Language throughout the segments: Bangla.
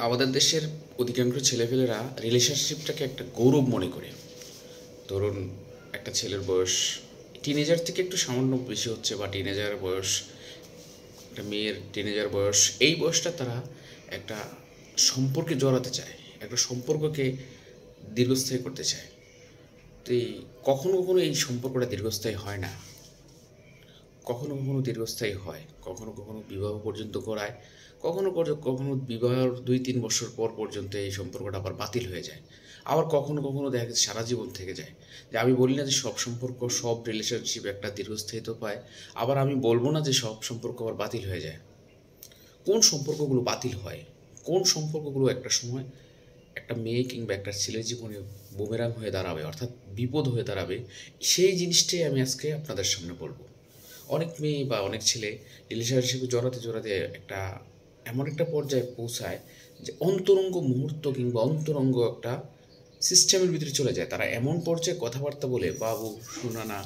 আমাদের দেশের অধিকাংশ ছেলেপেলেরা রিলেশনশিপটাকে একটা গৌরব মনে করে। ধরুন, একটা ছেলের বয়স টিনেজার থেকে একটু সামান্য বেশি হচ্ছে, বা টিনেজার বয়স, একটা মেয়ের টিনেজার বয়স, এই বয়সটা তারা একটা সম্পর্কে জড়াতে চায়, একটা সম্পর্ককে দীর্ঘস্থায়ী করতে চায়। তো কখনো কখনো এই সম্পর্কটা দীর্ঘস্থায়ী হয় না, কখনো কখনো দীর্ঘস্থায়ী হয়, কখনো কখনো বিবাহ পর্যন্ত করায়, কখনো কখনো বিবাহের 2-3 বছর পর পর্যন্ত এই সম্পর্কটা আবার বাতিল হয়ে যায়। আবার কখনো কখনো দেখা যাচ্ছে সারা জীবন থেকে যায়। যে আমি বলি না যে সব সম্পর্ক, সব রিলেশনশিপ একটা দীর্ঘস্থায়িত্ব পায়, আবার আমি বলবো না যে সব সম্পর্ক আবার বাতিল হয়ে যায়। কোন সম্পর্কগুলো বাতিল হয়, কোন সম্পর্কগুলো একটা সময় একটা মেয়ে কিংবা একটা ছেলের জীবনে বুমেরাং হয়ে দাঁড়াবে, অর্থাৎ বিপদ হয়ে দাঁড়াবে, সেই জিনিসটাই আমি আজকে আপনাদের সামনে বলবো। অনেক মেয়ে বা অনেক ছেলে রিলেশনশিপে জড়াতে জড়াতে এমন একটা পর্যায়ে পৌঁছায় যে অন্তরঙ্গ মুহূর্ত কিংবা অন্তরঙ্গ একটা সিস্টেমের ভিতরে চলে যায়। তারা এমন পর্যায়ে কথাবার্তা বলে, বাবু শোনা না,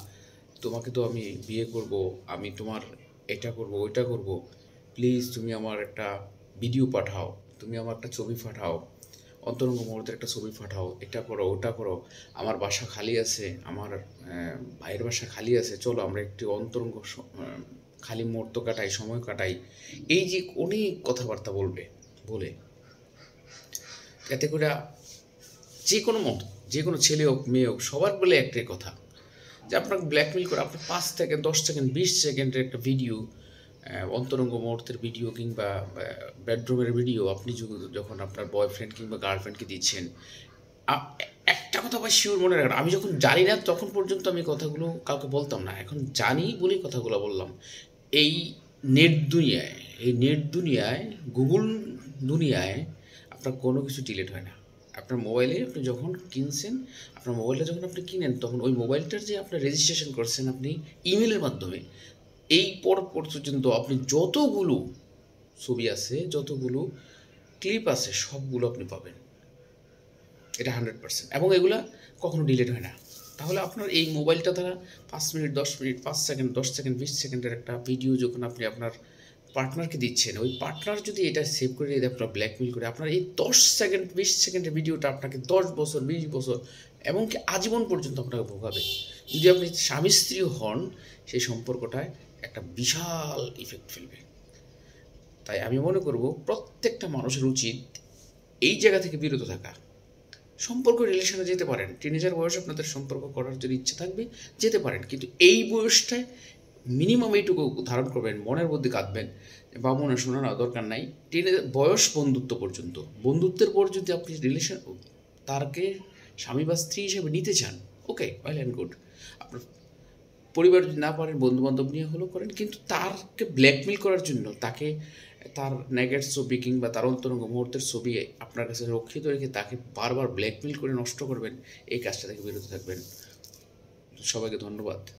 তোমাকে তো আমি বিয়ে করব, আমি তোমার এটা করব ওইটা করব, প্লিজ তুমি আমার একটা ভিডিও পাঠাও, তুমি আমার একটা ছবি পাঠাও, অন্তরঙ্গ মুহূর্তের একটা ছবি পাঠাও, এটা করো ওটা করো, আমার বাসা খালি আছে, আমার ভাইয়ের বাসা খালি আছে, চলো আমরা একটি অন্তরঙ্গ খালি মুহূর্ত কাটাই, সময় কাটাই। এই যে অনেক কথাবার্তা বলবে, বলে এতে করে যে কোনো মত, যে কোনো ছেলে হোক মেয়ে হোক, সবার বলে একটাই কথা, যে আপনাকে ব্ল্যাকমেল করে আপনি 5 সেকেন্ড 10 সেকেন্ড 20 সেকেন্ডের একটা ভিডিও, অন্তরঙ্গ মুহূর্তের ভিডিও কিংবা বেডরুমের ভিডিও আপনি যখন আপনার বয়ফ্রেন্ড কিংবা গার্লফ্রেন্ডকে দিচ্ছেন, একটা কথা ভাই শিওর মনে রাখেন, আমি যখন জানি না তখন পর্যন্ত আমি কথাগুলো কাউকে বলতাম না, এখন জানি বলেই কথাগুলো বললাম। এই নেট দুনিয়ায়, এই নেট দুনিয়ায়, গুগল দুনিয়ায় আপনার কোনো কিছু ডিলিট হয় না। আপনার মোবাইলে আপনি যখন কিনছেন, আপনার মোবাইলটা যখন আপনি কিনেন, তখন ওই মোবাইলটার যে আপনার রেজিস্ট্রেশন করছেন আপনি ইমেলের মাধ্যমে, এই পর পর্যন্ত আপনি যতগুলো ছবি আছে, যতগুলো ক্লিপ আছে, সবগুলো আপনি পাবেন। এটা 100%, এবং এগুলা কখনো ডিলিট হয় না। তাহলে আপনার এই মোবাইলটা দ্বারা 5 মিনিট 10 মিনিট 5 সেকেন্ড 10 সেকেন্ড 20 সেকেন্ডের একটা ভিডিও যখন আপনি আপনার পার্টনারকে দিচ্ছেন, ওই পার্টনার যদি এটা সেভ করে দিয়ে আপনার ব্ল্যাকমেল করে, আপনার এই 10 সেকেন্ড 20 সেকেন্ডের ভিডিওটা আপনাকে 10 বছর 20 বছর এমনকি আজীবন পর্যন্ত আপনাকে ভোগাবে। যদি আপনি স্বামী স্ত্রী হন, সেই সম্পর্কটায় একটা বিশাল ইফেক্ট ফেলবে। তাই আমি মনে করব প্রত্যেকটা মানুষের উচিত এই জায়গা থেকে বিরত থাকা। সম্পর্ক রিলেশনে যেতে পারেন, টিনেজার বয়সে আপনাদের সম্পর্ক করার যদি ইচ্ছে থাকবে যেতে পারেন, কিন্তু এই বয়সটায় মিনিমাম এইটুকু ধারণ করবেন, মনের মধ্যে কাঁদবেন, বাবু না শোনা না দরকার নাই। টিনেজার বয়স বন্ধুত্ব পর্যন্ত, বন্ধুত্বের পর যদি আপনি রিলেশন তারকে স্বামী বা স্ত্রী হিসেবে নিতে চান, ওকে, ওয়েল অ্যান্ড গুড। আপনার পরিবার যদি না পারেন, বন্ধুবান্ধব নিয়ে হলেও করেন, কিন্তু তারকে ব্ল্যাকমেল করার জন্য, তাকে তার নেগের ছবি কিংবা তার অন্তরঙ্গ মুহূর্তের ছবি আপনার কাছে রক্ষিত রেখে তাকে বারবার ব্ল্যাকমেল করে নষ্ট করবেন, এই কাজটা থেকে বিরত থাকবেন। সবাইকে ধন্যবাদ।